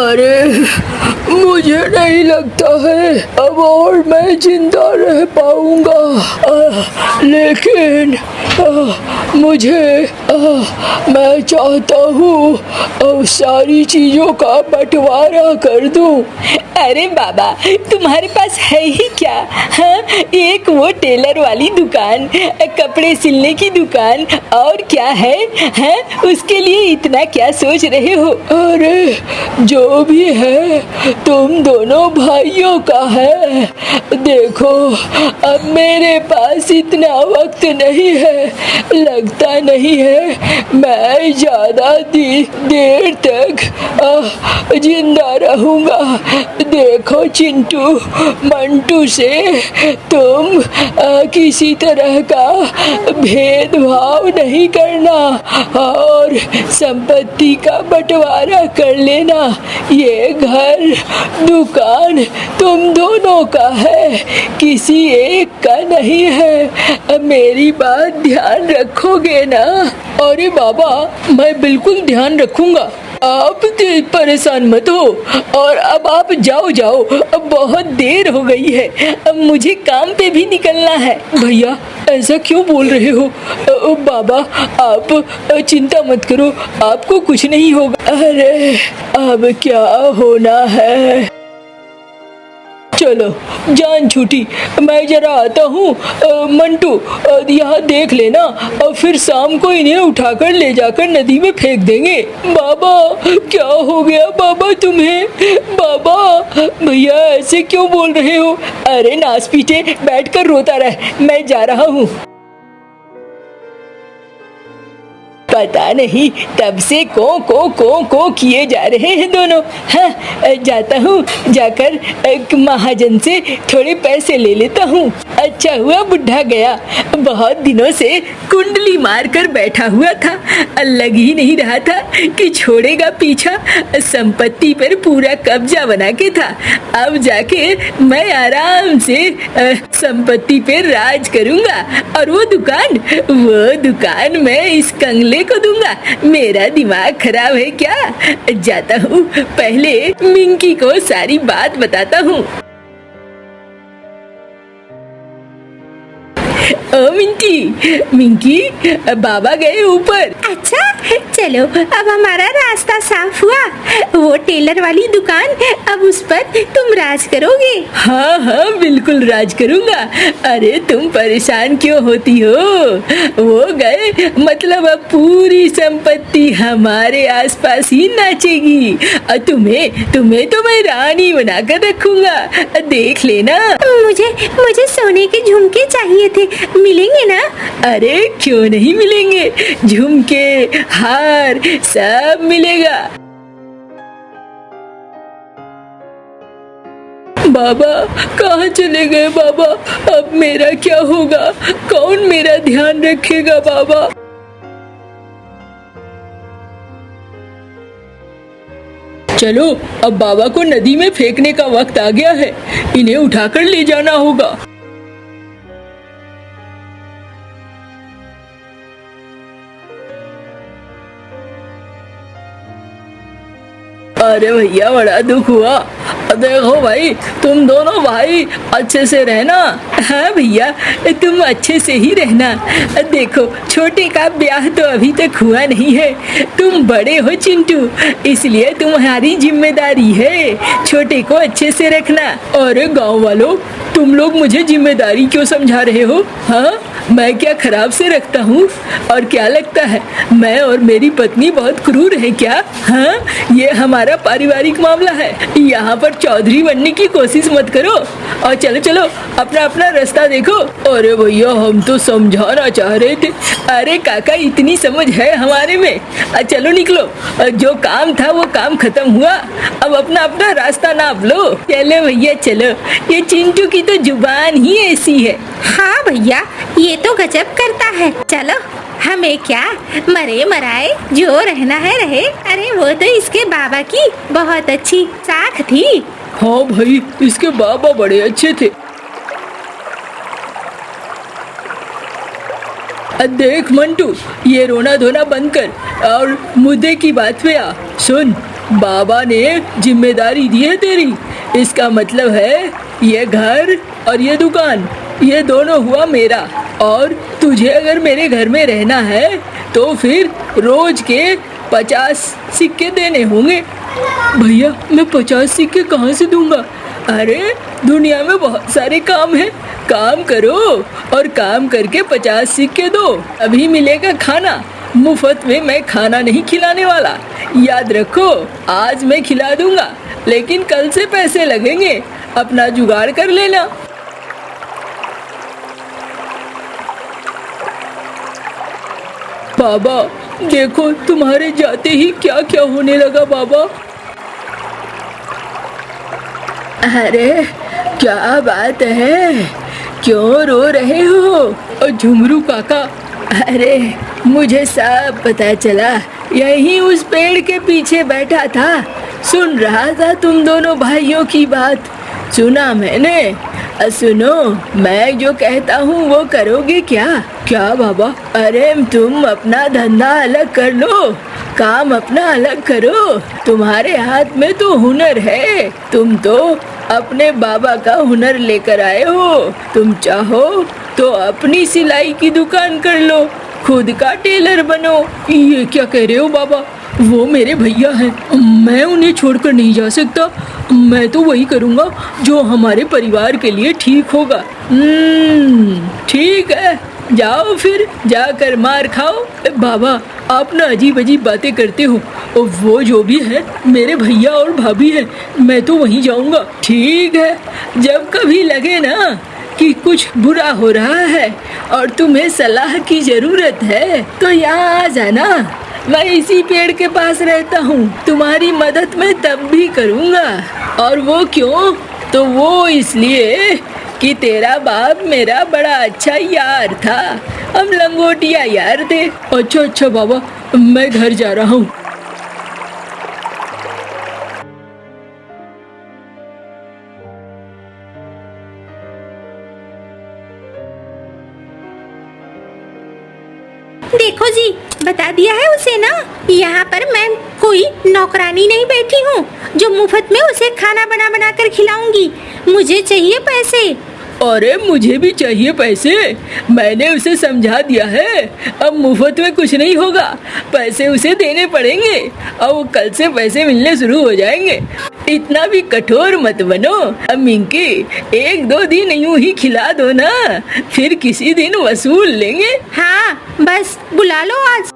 अरे मुझे नहीं लगता है अब और मैं जिंदा रह पाऊंगा, लेकिन मैं चाहता हूँ अब सारी चीजों का बंटवारा कर दूं। अरे बाबा, तुम्हारे पास है ही क्या? हाँ, एक वो टेलर वाली दुकान, कपड़े सिलने की दुकान, और क्या है? हाँ, उसके लिए इतना क्या सोच रहे हो? अरे जो भी है तुम दोनों भाइयों का है। देखो अब मेरे पास इतना वक्त नहीं है, लगता नहीं है मैं ज्यादा देर तक जिंदा रहूंगा। देखो चिंटू, मंटू से तुम किसी तरह का भेदभाव नहीं करना और संपत्ति का बंटवारा कर लेना। ये घर दुकान तुम दोनों का है, किसी एक का नहीं है। मेरी बात ध्यान रखोगे ना? अरे बाबा, मैं बिल्कुल ध्यान रखूंगा, आप परेशान मत हो। और अब आप जाओ, अब बहुत देर हो गई है, अब मुझे काम पे भी निकलना है। भैया ऐसा क्यों बोल रहे हो? बाबा आप चिंता मत करो, आपको कुछ नहीं होगा। अरे अब क्या होना है? चलो जान छूटी, मैं जरा आता हूँ। मंटू यहाँ देख लेना, और फिर शाम को इन्हें उठाकर ले जाकर नदी में फेंक देंगे। बाबा क्या हो गया बाबा तुम्हें? बाबा भैया ऐसे क्यों बोल रहे हो? अरे नास पीटे, बैठकर रोता रह, मैं जा रहा हूँ। पता नहीं तब से को किए जा रहे हैं दोनों। हाँ, जाता हूँ, जाकर एक महाजन से थोड़े पैसे ले लेता हूँ। अच्छा हुआ बुढ़ा गया, बहुत दिनों से कुंडली मारकर बैठा हुआ था, लग ही नहीं रहा था कि छोड़ेगा पीछा। संपत्ति पर पूरा कब्जा बना के था, अब जाके मैं आराम से संपत्ति पर राज करूँगा, और वो दुकान मैं इस कंगले को दूंगा। मेरा दिमाग खराब है क्या? जाता हूँ, पहले मिंकी को सारी बात बताता हूँ। ओ मिंकी, बाबा गए ऊपर। अच्छा चलो, अब हमारा रास्ता साफ हुआ। वो टेलर वाली दुकान, अब उस पर तुम राज करोगे? हाँ बिल्कुल राज करूँगा। अरे तुम परेशान क्यों होती हो? वो गए मतलब अब पूरी संपत्ति हमारे आसपास ही नाचेगी, और तुम्हें तो मैं रानी बनाकर रखूंगा, देख लेना। मुझे सोने के झुमके चाहिए थे, मिलेंगे ना? अरे क्यों नहीं मिलेंगे, झुमके हार सब मिलेगा। बाबा कहाँ चले गए बाबा? अब मेरा क्या होगा? कौन मेरा ध्यान रखेगा बाबा? चलो अब बाबा को नदी में फेंकने का वक्त आ गया है, इन्हें उठाकर ले जाना होगा। अरे भैया बड़ा दुख हुआ। देखो भाई, तुम दोनों भाई अच्छे से रहना। हाँ भैया, तुम अच्छे से ही रहना। देखो छोटे का ब्याह तो अभी तक हुआ नहीं है, तुम बड़े हो चिंटू, इसलिए तुम्हारी जिम्मेदारी है छोटे को अच्छे से रखना। और गांव वालों, तुम लोग मुझे जिम्मेदारी क्यों समझा रहे हो? हाँ, मैं क्या खराब से रखता हूँ? और क्या लगता है मैं और मेरी पत्नी बहुत क्रूर है क्या? हाँ, ये हमारा पारिवारिक मामला है, यहाँ पर चौधरी बनने की कोशिश मत करो, और चलो अपना अपना रास्ता देखो। अरे भैया हम तो समझाना चाह रहे थे। अरे काका, इतनी समझ है हमारे में। चलो निकलो, जो काम था वो काम खत्म हुआ, अब अपना अपना रास्ता नाप लो। चलो भैया चलो, ये चिंटू की तो जुबान ही ऐसी है। हाँ भैया, ये तो गजब करता है। चलो, हमें क्या, मरे मराए जो रहना है रहे। अरे वो तो इसके बाबा की बहुत अच्छी साख थी। हाँ भाई, इसके बाबा बड़े अच्छे थे। देख मंटू, ये रोना धोना बंद कर और मुद्दे की बात पे आ। सुन, बाबा ने जिम्मेदारी दी है तेरी। इसका मतलब है ये घर और ये दुकान, ये दोनों हुआ मेरा। और तुझे अगर मेरे घर में रहना है तो फिर रोज के 50 सिक्के देने होंगे। भैया मैं 50 सिक्के कहाँ से दूंगा? अरे दुनिया में बहुत सारे काम हैं, काम करो और काम करके 50 सिक्के दो, अभी मिलेगा खाना। मुफ्त में मैं खाना नहीं खिलाने वाला, याद रखो। आज मैं खिला दूंगा लेकिन कल से पैसे लगेंगे, अपना जुगाड़ कर लेना। बाबा देखो तुम्हारे जाते ही क्या क्या होने लगा बाबा। अरे क्या बात है, क्यों रो रहे हो? और झुमरू काका, अरे मुझे सब पता चला, यहीं उस पेड़ के पीछे बैठा था, सुन रहा था तुम दोनों भाइयों की बात। सुना मैंने। सुनो, मैं जो कहता हूँ वो करोगे क्या? क्या बाबा? अरे तुम अपना धंधा अलग कर लो, काम अपना अलग करो। तुम्हारे हाथ में तो हुनर है, तुम तो अपने बाबा का हुनर लेकर आए हो। तुम चाहो तो अपनी सिलाई की दुकान कर लो, खुद का टेलर बनो। ये क्या कह रहे हो बाबा? वो मेरे भैया हैं, मैं उन्हें छोड़कर नहीं जा सकता। मैं तो वही करूँगा जो हमारे परिवार के लिए ठीक होगा। ठीक है, जाओ फिर, जाकर मार खाओ। बाबा आप ना अजीब अजीब बातें करते हो, और वो जो भी है मेरे भैया और भाभी है, मैं तो वहीं जाऊँगा। ठीक है, जब कभी लगे ना कि कुछ बुरा हो रहा है और तुम्हें सलाह की जरूरत है तो यहाँ आ जाना। मैं इसी पेड़ के पास रहता हूँ, तुम्हारी मदद मैं तब भी करूँगा। और वो क्यों? तो वो इसलिए कि तेरा बाप मेरा बड़ा अच्छा यार था, हम लंगोटिया यार थे। अच्छा बाबा, मैं घर जा रहा हूँ। देखो जी, बता दिया है उसे ना, यहाँ पर मैं कोई नौकरानी नहीं बैठी हूँ जो मुफ्त में उसे खाना बना बना कर खिलाऊंगी। मुझे चाहिए पैसे। अरे मुझे भी चाहिए पैसे, मैंने उसे समझा दिया है, अब मुफ्त में कुछ नहीं होगा, पैसे उसे देने पड़ेंगे और वो कल से पैसे मिलने शुरू हो जाएंगे। इतना भी कठोर मत बनो। अब मिंकी 1-2 दिन यूं ही खिला दो ना, फिर किसी दिन वसूल लेंगे। हाँ बस बुला लो आज।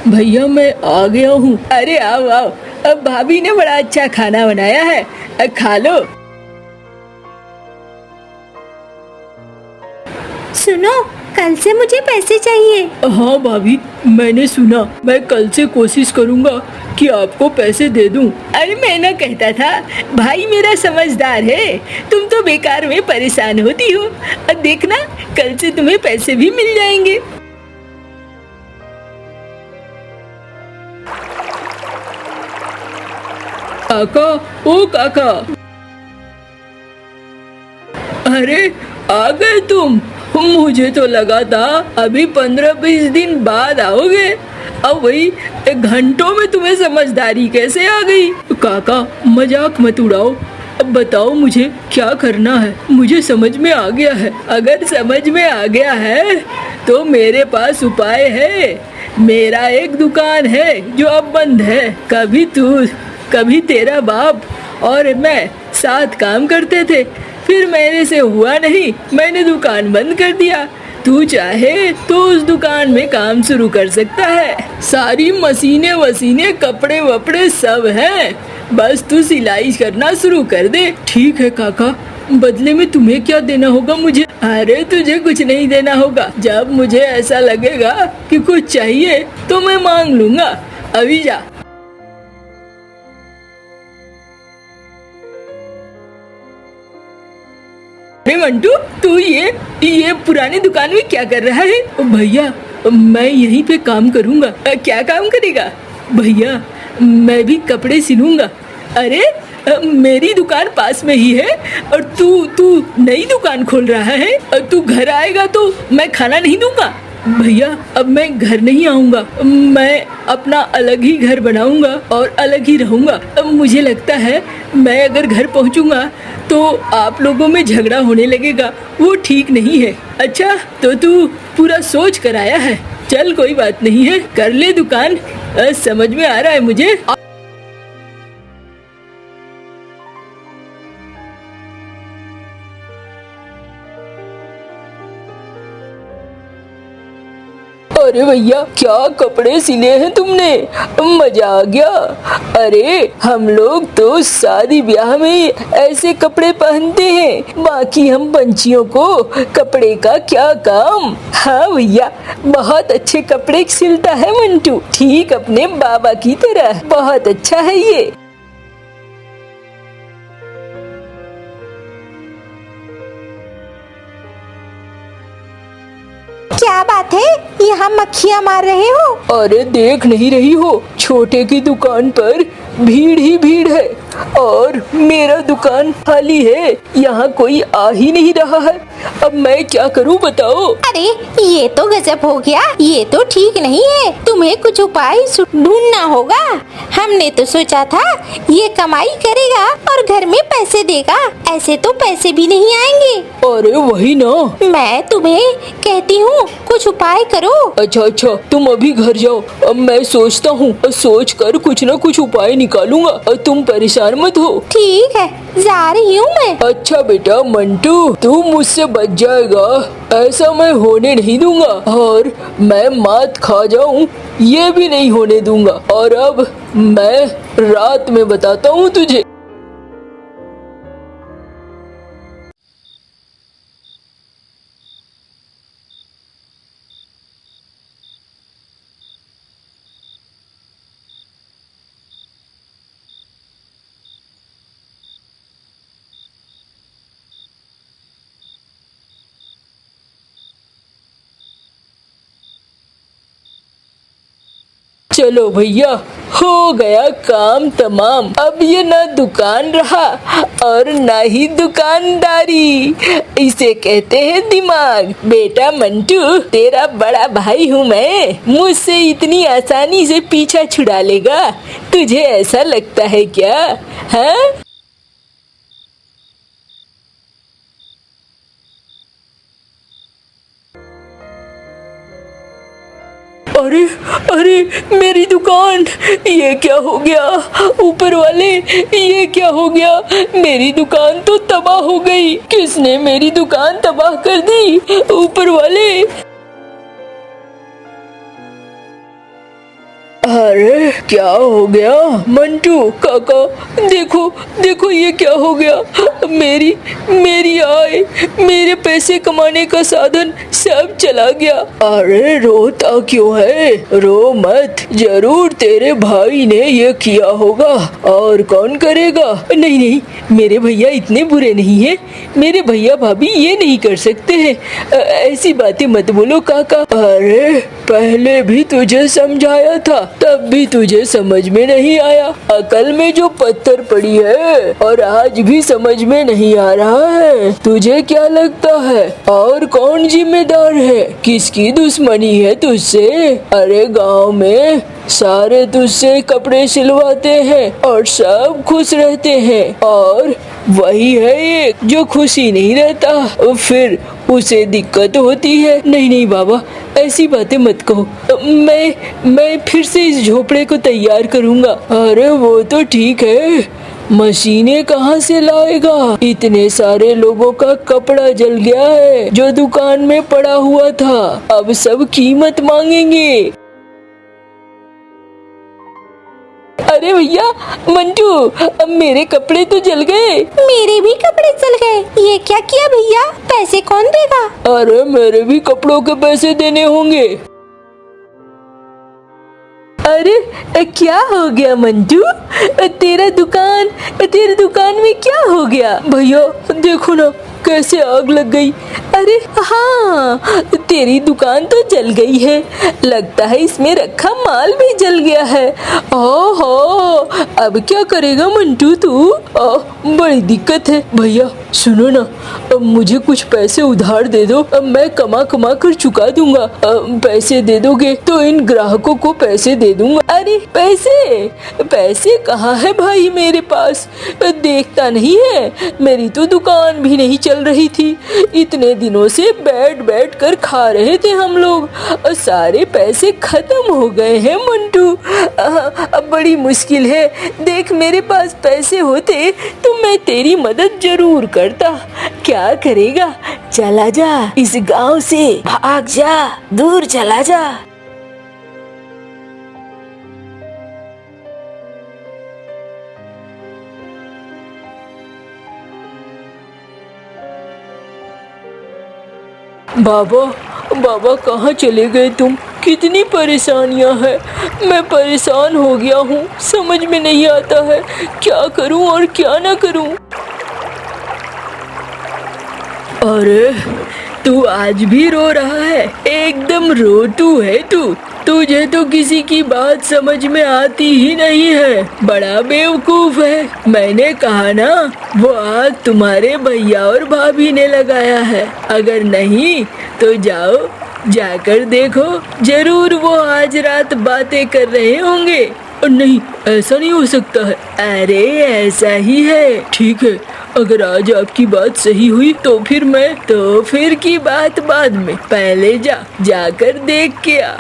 भैया मैं आ गया हूँ। अरे आओ आओ, अब भाभी ने बड़ा अच्छा खाना बनाया है, खा लो। सुनो, कल से मुझे पैसे चाहिए। हाँ भाभी, मैंने सुना, मैं कल से कोशिश करूँगा कि आपको पैसे दे दूँ। अरे मैं ना कहता था, भाई मेरा समझदार है, तुम तो बेकार में परेशान होती हो, और देखना कल से तुम्हें पैसे भी मिल जाएंगे। काका, ओ काका, अरे आ गए तुम? मुझे तो लगा था अभी 15-20 दिन बाद आओगे, अब वही घंटों में तुम्हें समझदारी कैसे आ गई? काका मजाक मत उड़ाओ, अब बताओ मुझे क्या करना है। मुझे समझ में आ गया है। अगर समझ में आ गया है तो मेरे पास उपाय है। मेरा एक दुकान है जो अब बंद है, कभी तेरा बाप और मैं साथ काम करते थे, फिर मेरे से हुआ नहीं, मैंने दुकान बंद कर दिया। तू चाहे तो उस दुकान में काम शुरू कर सकता है, सारी मशीनें वसीने कपड़े वपड़े सब हैं, बस तू सिलाई करना शुरू कर दे। ठीक है काका, बदले में तुम्हें क्या देना होगा मुझे? अरे तुझे कुछ नहीं देना होगा, जब मुझे ऐसा लगेगा कि कुछ चाहिए तो मैं मांग लूंगा। अभी जा। मंटू, तू ये पुरानी दुकान में क्या कर रहा है? भैया मैं यहीं पे काम करूँगा। क्या काम करेगा? भैया मैं भी कपड़े सिलूंगा। अरे मेरी दुकान पास में ही है और तू नई दुकान खोल रहा है, और तू घर आएगा तो मैं खाना नहीं दूंगा। भैया अब मैं घर नहीं आऊंगा, मैं अपना अलग ही घर बनाऊंगा और अलग ही रहूंगा। अब मुझे लगता है मैं अगर घर पहुंचूंगा तो आप लोगों में झगड़ा होने लगेगा, वो ठीक नहीं है। अच्छा तो तू पूरा सोच कर आया है, चल कोई बात नहीं है, कर ले दुकान, समझ में आ रहा है मुझे। अरे भैया क्या कपड़े सिले हैं तुमने, मजा आ गया। अरे हम लोग तो शादी ब्याह में ऐसे कपड़े पहनते हैं, बाकी हम पंछियों को कपड़े का क्या काम। हाँ भैया बहुत अच्छे कपड़े सिलता है मंटू, ठीक अपने बाबा की तरह, बहुत अच्छा है ये। क्या बात है, यहाँ मक्खियाँ मार रहे हो? अरे देख नहीं रही हो, छोटे की दुकान पर भीड़ ही भीड़ है और मेरा दुकान खाली है, यहाँ कोई आ ही नहीं रहा है। अब मैं क्या करूँ बताओ। अरे ये तो गजब हो गया, ये तो ठीक नहीं है, तुम्हें कुछ उपाय ढूंढना होगा। हमने तो सोचा था ये कमाई करेगा और घर में पैसे देगा, ऐसे तो पैसे भी नहीं आएंगे। अरे वही ना, मैं तुम्हें कहती हूँ कुछ उपाय करो। अच्छा तुम अभी घर जाओ, अब मैं सोचता हूँ, सोच कर कुछ न कुछ उपाय निकालूंगा और तुम परेशान मत हो। ठीक है जा रही हूँ मैं। अच्छा बेटा मंटू तू मुझसे बच जाएगा, ऐसा मैं होने नहीं दूंगा, और मैं मात खा जाऊं ये भी नहीं होने दूंगा। और अब मैं रात में बताता हूँ तुझे। चलो भैया हो गया काम तमाम, अब ये ना दुकान रहा और ना ही दुकानदारी, इसे कहते हैं दिमाग। बेटा मंटू तेरा बड़ा भाई हूँ मैं, मुझसे इतनी आसानी से पीछा छुड़ा लेगा, तुझे ऐसा लगता है क्या? हाँ अरे अरे मेरी दुकान, ये क्या हो गया ऊपर वाले, ये क्या हो गया, मेरी दुकान तो तबाह हो गई। किसने मेरी दुकान तबाह कर दी? ऊपर वाले। अरे क्या हो गया मंटू काका, देखो देखो ये क्या हो गया, मेरी आय, मेरे पैसे कमाने का साधन सब चला गया। अरे रोता क्यों है, रो मत, जरूर तेरे भाई ने ये किया होगा, और कौन करेगा। नहीं नहीं मेरे भैया इतने बुरे नहीं हैं, मेरे भैया भाभी ये नहीं कर सकते हैं, ऐसी बातें मत बोलो काका। अरे पहले भी तुझे समझाया था, तब भी तुझे समझ में नहीं आया, अकल में जो पत्थर पड़ी है, और आज भी समझ में नहीं आ रहा है। तुझे क्या लगता है और कौन जिम्मेदार है, किसकी दुश्मनी है तुझसे? अरे गांव में सारे तुझसे कपड़े सिलवाते हैं और सब खुश रहते हैं, और वही है एक जो खुशी नहीं रहता, फिर उसे दिक्कत होती है। नहीं नहीं बाबा ऐसी बातें मत कहो, मैं फिर से इस झोपड़े को तैयार करूँगा। अरे वो तो ठीक है, मशीनें कहाँ से लाएगा, इतने सारे लोगों का कपड़ा जल गया है जो दुकान में पड़ा हुआ था, अब सब कीमत मांगेंगे। अरे भैया मंटू अब मेरे कपड़े तो जल गए। मेरे भी कपड़े जल गए, ये क्या किया भैया, पैसे कौन देगा? अरे मेरे भी कपड़ों के पैसे देने होंगे। अरे क्या हो गया मंटू, तेरे दुकान में क्या हो गया? भैया देखो ना कैसे आग लग गई, अरे हाँ, तेरी दुकान तो जल गई है। लगता है इसमें रखा माल भी जल गया है। ओहो, अब क्या करेगा मंटू तू? बड़ी दिक्कत है। भैया सुनो ना, अब मुझे कुछ पैसे उधार दे दो, अब मैं कमा कमा कर चुका दूंगा। पैसे दे दोगे तो इन ग्राहकों को पैसे दे दूंगा। अरे पैसे कहाँ है भाई मेरे पास? देखता नहीं है, मेरी तो दुकान भी नहीं चल रही थी। इतने दिनों से बैठ कर खा रहे थे हम लोग, सारे पैसे खत्म हो गए हैं मंटू। अब बड़ी मुश्किल है। देख, मेरे पास पैसे होते तो मैं तेरी मदद जरूर करता। क्या करेगा? चला जा, इस गांव से भाग जा, दूर चला जा। बाबा कहाँ चले गए तुम? कितनी परेशानियां हैं। मैं परेशान हो गया हूँ, समझ में नहीं आता है क्या करूँ और क्या ना करूँ। अरे तू आज भी रो रहा है? एकदम रोतू है तू। तुझे तो किसी की बात समझ में आती ही नहीं है, बड़ा बेवकूफ है। मैंने कहा ना, वो आग तुम्हारे भैया और भाभी ने लगाया है। अगर नहीं तो जाओ, जाकर देखो, जरूर वो आज रात बातें कर रहे होंगे। नहीं, ऐसा नहीं हो सकता है। अरे ऐसा ही है। ठीक है, अगर आज आपकी बात सही हुई तो फिर की बात बाद में। पहले जाकर देख के आ।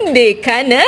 देखा ना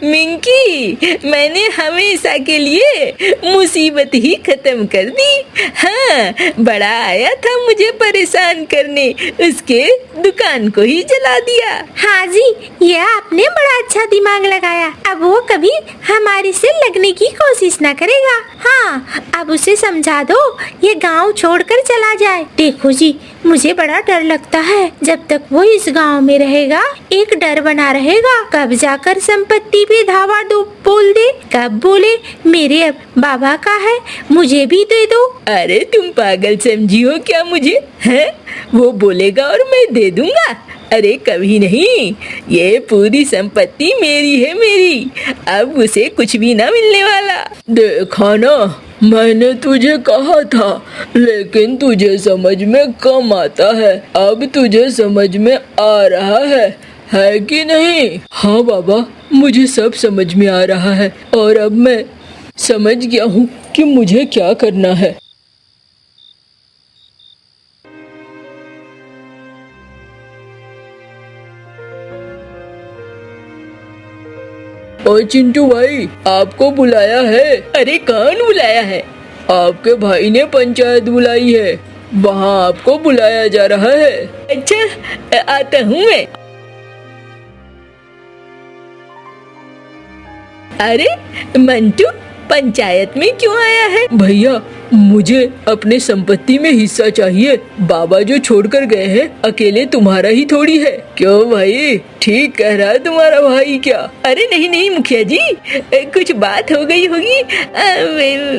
मिंकी, मैंने हमेशा के लिए मुसीबत ही खत्म कर दी। हाँ, बड़ा आया था मुझे परेशान करने, उसके दुकान को ही जला दिया। हाँ जी, ये आपने बड़ा अच्छा दिमाग लगाया। अब वो कभी हमारे से लगने की कोशिश न करेगा। हाँ, अब उसे समझा दो, ये गांव छोड़कर चला जाए। देखो जी, मुझे बड़ा डर लगता है। जब तक वो इस गांव में रहेगा, एक डर बना रहेगा। कब जाकर संपत्ति पे धावा बोल दे, कब बोले मेरे बाबा का है, मुझे भी दे दो। अरे तुम पागल समझी हो क्या मुझे? है, वो बोलेगा और मैं दे दूंगा? अरे कभी नहीं, ये पूरी संपत्ति मेरी है, मेरी। अब उसे कुछ भी ना मिलने वाला। देखा ना, मैंने तुझे कहा था, लेकिन तुझे समझ में कम आता है। अब तुझे समझ में आ रहा है कि नहीं? हाँ बाबा, मुझे सब समझ में आ रहा है और अब मैं समझ गया हूँ कि मुझे क्या करना है। और चिंटू भाई, आपको बुलाया है। अरे कौन बुलाया है? आपके भाई ने पंचायत बुलाई है, वहाँ आपको बुलाया जा रहा है। अच्छा, आता हूँ मैं। अरे मंटू, पंचायत में क्यों आया है? भैया, मुझे अपने संपत्ति में हिस्सा चाहिए। बाबा जो छोड़कर गए हैं, अकेले तुम्हारा ही थोड़ी है। क्यों भाई, ठीक कह रहा है तुम्हारा भाई क्या? अरे नहीं मुखिया जी, कुछ बात हो गई होगी।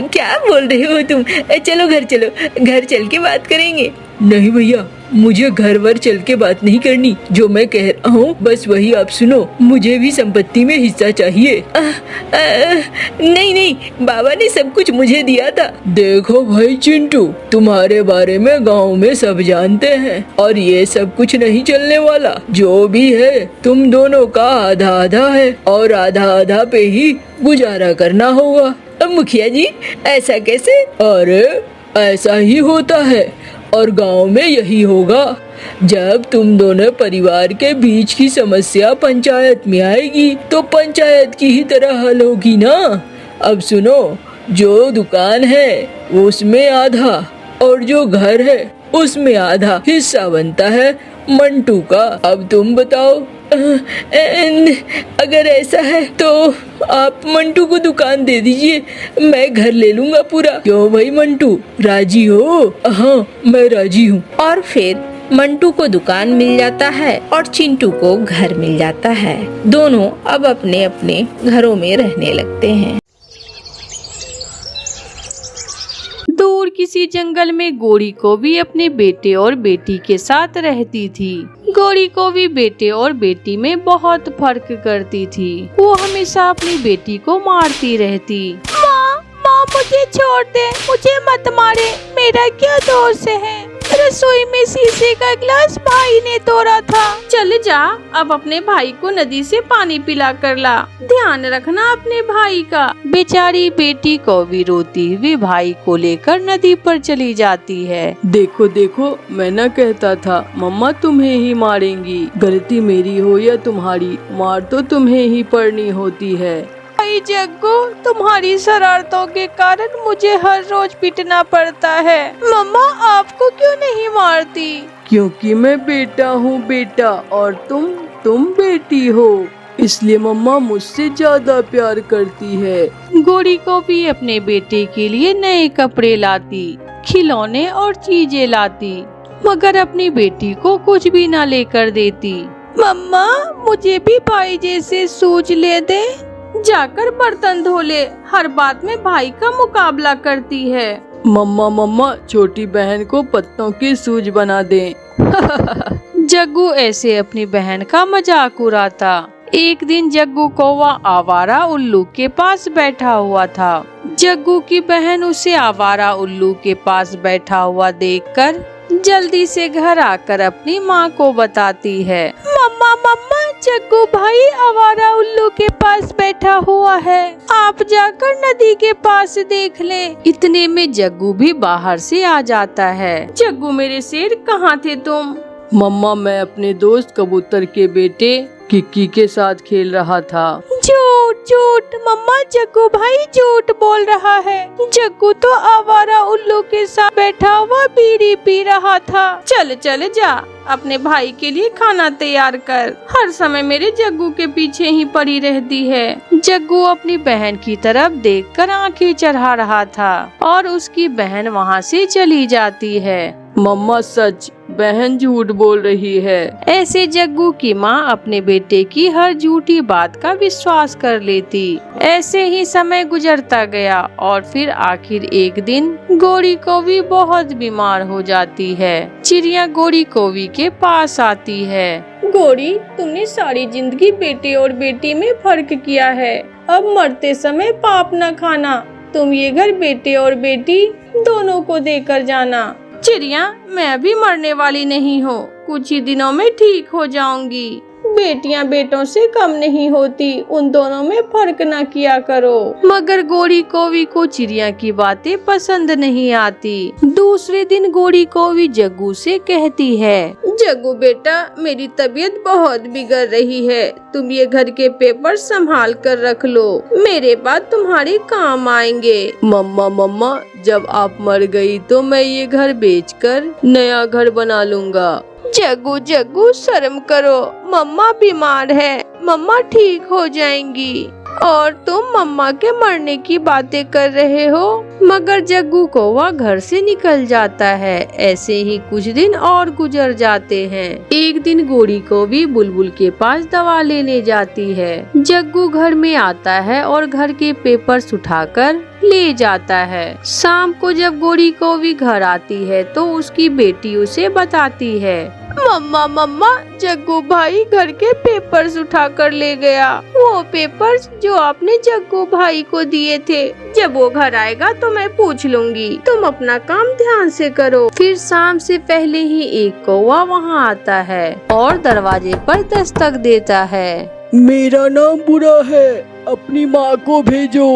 क्या बोल रहे हो तुम? चलो घर चल के बात करेंगे। नहीं भैया, मुझे घर वर चल के बात नहीं करनी। जो मैं कह रहा हूँ बस वही आप सुनो। मुझे भी संपत्ति में हिस्सा चाहिए। नहीं, बाबा ने सब कुछ मुझे दिया था। देखो भाई चिंटू, तुम्हारे बारे में गांव में सब जानते हैं और ये सब कुछ नहीं चलने वाला। जो भी है तुम दोनों का आधा आधा है और आधा आधा पे ही गुजारा करना होगा। अब मुखिया जी, ऐसा कैसे? अरे ऐसा ही होता है और गांव में यही होगा। जब तुम दोनों परिवार के बीच की समस्या पंचायत में आएगी तो पंचायत की ही तरह हल होगी ना। अब सुनो, जो दुकान है उसमें आधा और जो घर है उसमें आधा हिस्सा बनता है मंटू का। अब तुम बताओ, अगर ऐसा है तो आप मंटू को दुकान दे दीजिए, मैं घर ले लूंगा पूरा। क्यों भाई मंटू, राजी हो? हाँ, मैं राजी हूँ। और फिर मंटू को दुकान मिल जाता है और चिंटू को घर मिल जाता है। दोनों अब अपने अपने घरों में रहने लगते हैं। किसी जंगल में गोरी कौवी अपने बेटे और बेटी के साथ रहती थी। गोरी कौवी बेटे और बेटी में बहुत फर्क करती थी। वो हमेशा अपनी बेटी को मारती रहती। माँ मुझे छोड़ दे, मुझे मत मारे, मेरा क्या दोष है? रसोई में शीशे का गिलास भाई ने तोड़ा था। चल जा, अब अपने भाई को नदी से पानी पिला कर ला। ध्यान रखना अपने भाई का। बेचारी बेटी कौवी रोती हुई भाई को लेकर नदी पर चली जाती है। देखो देखो, मैं न कहता था मम्मा तुम्हें ही मारेंगी। गलती मेरी हो या तुम्हारी, मार तो तुम्हें ही पड़नी होती है। भाई जग्गू, तुम्हारी शरारतों के कारण मुझे हर रोज पीटना पड़ता है। मम्मा आपको क्यों नहीं मारती? क्योंकि मैं बेटा हूँ बेटा, और तुम बेटी हो, इसलिए मम्मा मुझसे ज्यादा प्यार करती है। गोरी को भी अपने बेटे के लिए नए कपड़े लाती, खिलौने और चीजें लाती, मगर अपनी बेटी को कुछ भी न लेकर देती। मम्मा मुझे भी भाई जैसे सूझ ले दे। जाकर बर्तन धो ले, हर बात में भाई का मुकाबला करती है। मम्मा छोटी बहन को पत्तों की सूज बना दे। जग्गू ऐसे अपनी बहन का मजाक उड़ाता। एक दिन जग्गू कौवा आवारा उल्लू के पास बैठा हुआ था। जग्गू की बहन उसे आवारा उल्लू के पास बैठा हुआ देखकर जल्दी से घर आकर अपनी माँ को बताती है। मम्मा जग्गू भाई आवारा उल्लू के पास बैठा हुआ है, आप जाकर नदी के पास देख लें। इतने में जग्गू भी बाहर से आ जाता है। जग्गू मेरे शेर, कहाँ थे तुम? मम्मा मैं अपने दोस्त कबूतर के बेटे किक्की के साथ खेल रहा था। झूठ मम्मा, जग्गू भाई झूठ बोल रहा है। जग्गू तो आवारा उल्लू के साथ बैठा हुआ बीड़ी पी रहा था। चल जा, अपने भाई के लिए खाना तैयार कर। हर समय मेरे जग्गू के पीछे ही पड़ी रहती है। जग्गू अपनी बहन की तरफ देखकर आंखें चढ़ा रहा था और उसकी बहन वहाँ से चली जाती है। मम्मा सच, बहन झूठ बोल रही है। ऐसे जग्गू की माँ अपने बेटे की हर झूठी बात का विश्वास कर लेती। ऐसे ही समय गुजरता गया और फिर आखिर एक दिन गोरी कौवी बहुत बीमार हो जाती है। चिड़िया गोरी कौवी के पास आती है। गोरी, तुमने सारी जिंदगी बेटे और बेटी में फर्क किया है, अब मरते समय पाप न खाना। तुम ये घर बेटे और बेटी दोनों को देकर जाना। चिड़िया, मैं अभी मरने वाली नहीं हूँ, कुछ ही दिनों में ठीक हो जाऊंगी। बेटियां बेटों से कम नहीं होती, उन दोनों में फर्क न किया करो। मगर गोरी कौवी को चिड़िया की बातें पसंद नहीं आती। दूसरे दिन गोरी कौवी जग्गू से कहती है, जग्गू बेटा, मेरी तबीयत बहुत बिगड़ रही है, तुम ये घर के पेपर संभाल कर रख लो, मेरे बाद तुम्हारे काम आएंगे। मम्मा जब आप मर गई तो मैं ये घर बेचकर नया घर बना लूँगा। जग्गू शर्म करो, मम्मा बीमार है, मम्मा ठीक हो जाएंगी और तुम मम्मा के मरने की बातें कर रहे हो। मगर जग्गू कौवा घर से निकल जाता है। ऐसे ही कुछ दिन और गुजर जाते हैं। एक दिन गोरी कौवी बुलबुल के पास दवा लेने जाती है। जग्गू घर में आता है और घर के पेपर्स उठाकर ले जाता है। शाम को जब गोरी कौवी घर आती है तो उसकी बेटी उसे बताती है, मम्मा जग्गू भाई घर के पेपर्स उठा कर ले गया, वो पेपर्स जो आपने जग्गू भाई को दिए थे। जब वो घर आएगा तो मैं पूछ लूंगी, तुम अपना काम ध्यान से करो। फिर शाम से पहले ही एक कौवा वहाँ आता है और दरवाजे पर दस्तक देता है। मेरा नाम बुरा है, अपनी माँ को भेजो।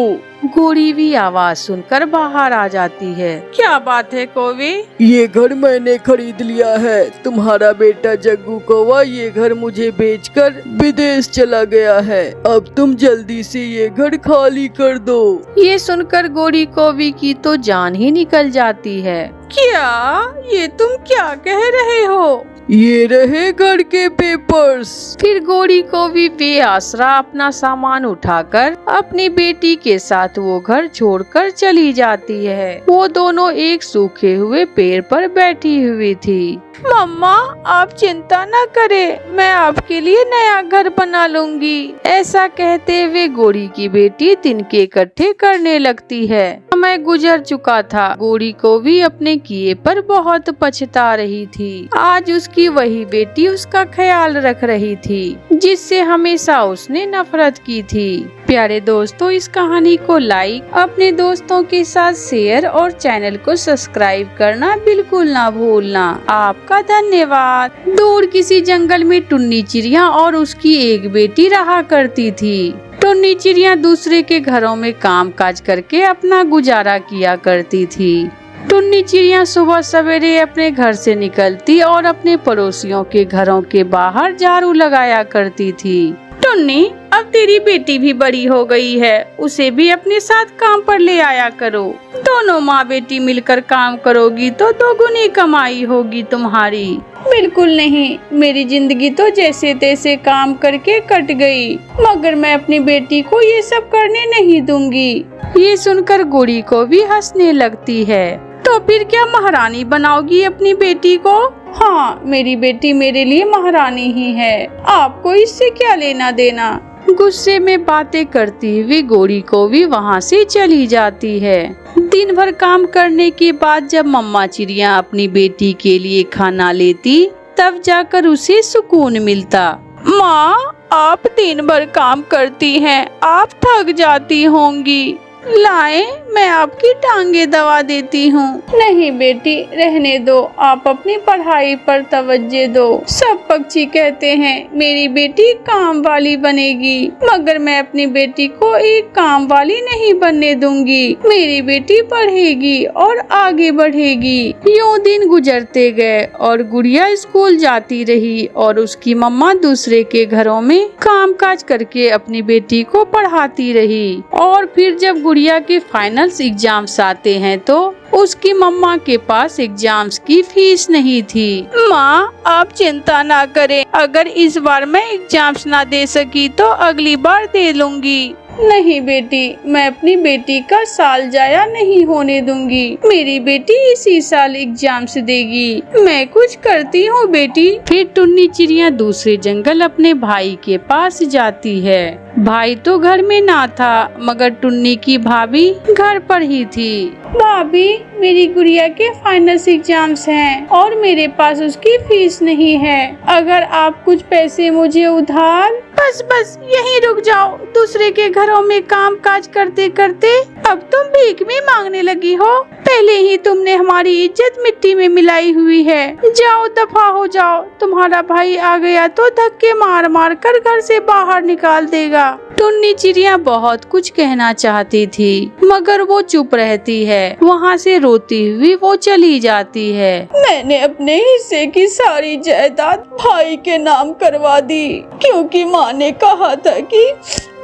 गोरी भी आवाज सुनकर बाहर आ जाती है। क्या बात है कौवे? ये घर मैंने खरीद लिया है। तुम्हारा बेटा जग्गू कौवा ये घर मुझे बेचकर विदेश चला गया है। अब तुम जल्दी से ये घर खाली कर दो। ये सुनकर गोरी कौवी की तो जान ही निकल जाती है। क्या? ये तुम क्या कह रहे हो? ये रहे घर के पेपर्स। फिर गोरी कौवी बेआसरा अपना सामान उठाकर अपनी बेटी के साथ वो घर छोड़कर चली जाती है। वो दोनों एक सूखे हुए पेड़ पर बैठी हुई थी। मम्मा आप चिंता न करें, मैं आपके लिए नया घर बना लूंगी। ऐसा कहते हुए गोरी की बेटी तिनके इकट्ठे करने लगती है। समय गुजर चुका था। गोरी को भी अपने किए पर बहुत पछता रही थी। आज उसकी वही बेटी उसका ख्याल रख रही थी जिससे हमेशा उसने नफरत की थी। प्यारे दोस्तों, इस कहानी को लाइक, अपने दोस्तों के साथ शेयर और चैनल को सब्सक्राइब करना बिल्कुल ना भूलना। आपका धन्यवाद। दूर किसी जंगल में टुन्नी चिड़िया और उसकी एक बेटी रहा करती थी। टुन्नी चिड़िया दूसरे के घरों में काम काज करके अपना गुजारा किया करती थी। टुन्नी चिड़िया सुबह सवेरे अपने घर से निकलती और अपने पड़ोसियों के घरों के बाहर झाड़ू लगाया करती थी। टुन्नी, अब तेरी बेटी भी बड़ी हो गई है, उसे भी अपने साथ काम पर ले आया करो। दोनों माँ बेटी मिलकर काम करोगी तो दोगुनी कमाई होगी तुम्हारी। बिल्कुल नहीं, मेरी जिंदगी तो जैसे तैसे काम करके कट गई, मगर मैं अपनी बेटी को ये सब करने नहीं दूंगी। ये सुनकर गोरी को भी हंसने लगती है। तो फिर क्या महारानी बनाओगी अपनी बेटी को? हाँ, मेरी बेटी मेरे लिए महारानी ही है, आपको इससे क्या लेना देना। गुस्से में बातें करती हुई गोरी को भी वहाँ से चली जाती है। दिन भर काम करने के बाद जब मम्मा चिड़िया अपनी बेटी के लिए खाना लेती तब जाकर उसे सुकून मिलता। माँ, आप दिन भर काम करती हैं, आप थक जाती होंगी। लाएं, मैं आपकी टांगे दबा देती हूँ। नहीं बेटी, रहने दो, आप अपनी पढ़ाई पर तवज्जो दो। सब पक्षी कहते हैं मेरी बेटी काम वाली बनेगी, मगर मैं अपनी बेटी को एक काम वाली नहीं बनने दूंगी। मेरी बेटी पढ़ेगी और आगे बढ़ेगी। यूं दिन गुजरते गए और गुड़िया स्कूल जाती रही और उसकी मम्मा दूसरे के घरों में काम काज करके अपनी बेटी को पढ़ाती रही। और फिर जब गुड़िया के फाइनल्स एग्जाम्स आते हैं तो उसकी मम्मा के पास एग्जाम्स की फीस नहीं थी। माँ, आप चिंता ना करें, अगर इस बार मैं एग्जाम्स ना दे सकी तो अगली बार दे लूंगी। नहीं बेटी, मैं अपनी बेटी का साल जाया नहीं होने दूंगी। मेरी बेटी इसी साल एग्जाम्स देगी। मैं कुछ करती हूँ बेटी। फिर टुन्नी चिड़िया दूसरे जंगल अपने भाई के पास जाती है। भाई तो घर में ना था, मगर टुन्नी की भाभी घर पर ही थी। भाभी, मेरी गुड़िया के फाइनल एग्जाम्स हैं और मेरे पास उसकी फीस नहीं है। अगर आप कुछ पैसे मुझे उधार। बस यहीं रुक जाओ। दूसरे के घरों में काम काज करते करते अब तुम भीख भी मांगने लगी हो। पहले ही तुमने हमारी इज्जत मिट्टी में मिलाई हुई है। जाओ, दफा हो जाओ। तुम्हारा भाई आ गया तो धक्के मार मार कर घर से बाहर निकाल देगा। टुन्नी चिड़िया बहुत कुछ कहना चाहती थी, मगर वो चुप रहती है। वहाँ से रोती हुई वो चली जाती है। मैंने अपने हिस्से की सारी जायदाद भाई के नाम करवा दी, क्योंकि माँ ने कहा था कि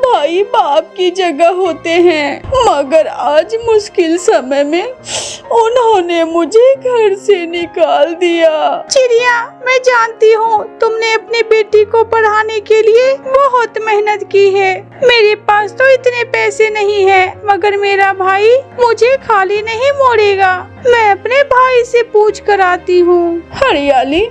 भाई बाप की जगह होते हैं, मगर आज मुश्किल समय में उन्होंने मुझे घर से निकाल दिया। चिड़िया, मैं जानती हूँ तुमने अपनी बेटी को पढ़ाने के लिए बहुत मेहनत की है। मेरे पास तो इतने पैसे नहीं है, मगर मेरा भाई मुझे खाली नहीं मोड़ेगा। मैं अपने भाई से पूछ कर आती हूँ। हरियाली,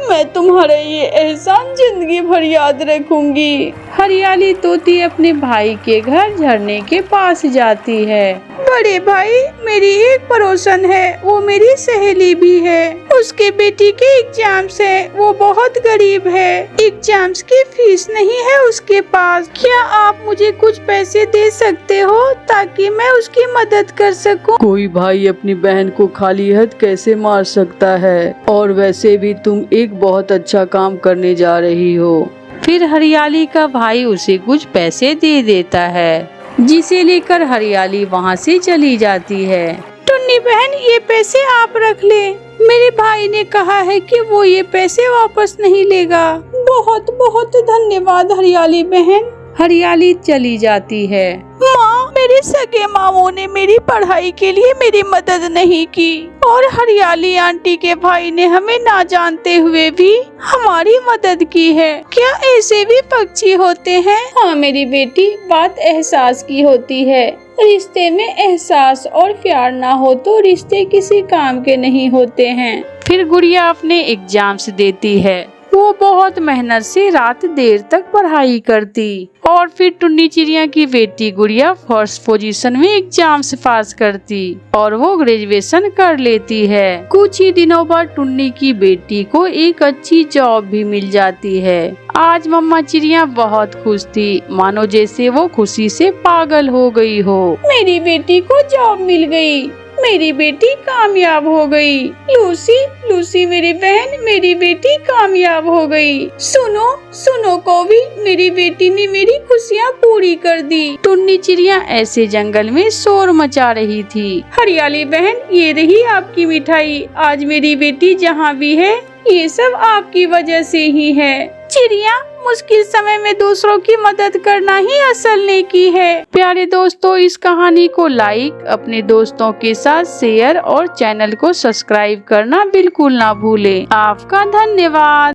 मैं तुम्हारा ये एहसान जिंदगी भर याद रखूंगी। हरियाली तोती अपने भाई के घर झरने के पास जाती है। बड़े भाई, मेरी एक पड़ोसन है, वो मेरी सहेली भी है। उसके बेटी के एग्जाम्स है, वो बहुत गरीब है। एग्जाम्स की फीस नहीं है उसके पास। क्या आप मुझे कुछ पैसे दे सकते हो ताकि मैं उसकी मदद कर सकूं? कोई भाई अपनी बहन को खाली हाथ कैसे मार सकता है, और वैसे भी तुम एक बहुत अच्छा काम करने जा रही हो। फिर हरियाली का भाई उसे कुछ पैसे दे देता है, जिसे लेकर हरियाली वहाँ से चली जाती है। टुन्नी बहन, ये पैसे आप रख ले। मेरे भाई ने कहा है कि वो ये पैसे वापस नहीं लेगा। बहुत बहुत धन्यवाद हरियाली बहन। हरियाली चली जाती है। माँ, मेरे सगे मामू ने मेरी पढ़ाई के लिए मेरी मदद नहीं की, और हरियाली आंटी के भाई ने हमें ना जानते हुए भी हमारी मदद की है। क्या ऐसे भी पक्षी होते हैं? हाँ मेरी बेटी, बात एहसास की होती है। रिश्ते में एहसास और प्यार ना हो तो रिश्ते किसी काम के नहीं होते हैं। फिर गुड़िया अपने एग्जाम्स देती है। वो बहुत मेहनत से रात देर तक पढ़ाई करती और फिर टुन्नी चिड़िया की बेटी गुड़िया फर्स्ट पोजीशन में एग्जाम से पास करती और वो ग्रेजुएशन कर लेती है। कुछ ही दिनों बाद टुन्नी की बेटी को एक अच्छी जॉब भी मिल जाती है। आज मम्मा चिड़िया बहुत खुश थी, मानो जैसे वो खुशी से पागल हो गई हो। मेरी बेटी को जॉब मिल गई, मेरी बेटी कामयाब हो गई। लूसी लूसी मेरी बहन, मेरी बेटी कामयाब हो गई। सुनो सुनो कोवी, मेरी बेटी ने मेरी खुशियाँ पूरी कर दी। टुन्नी चिड़िया ऐसे जंगल में शोर मचा रही थी। हरियाली बहन, ये रही आपकी मिठाई। आज मेरी बेटी जहाँ भी है, ये सब आपकी वजह से ही है। चिड़िया, मुश्किल समय में दूसरों की मदद करना ही असल नेकी है। प्यारे दोस्तों, इस कहानी को लाइक, अपने दोस्तों के साथ शेयर और चैनल को सब्सक्राइब करना बिल्कुल ना भूलें। आपका धन्यवाद।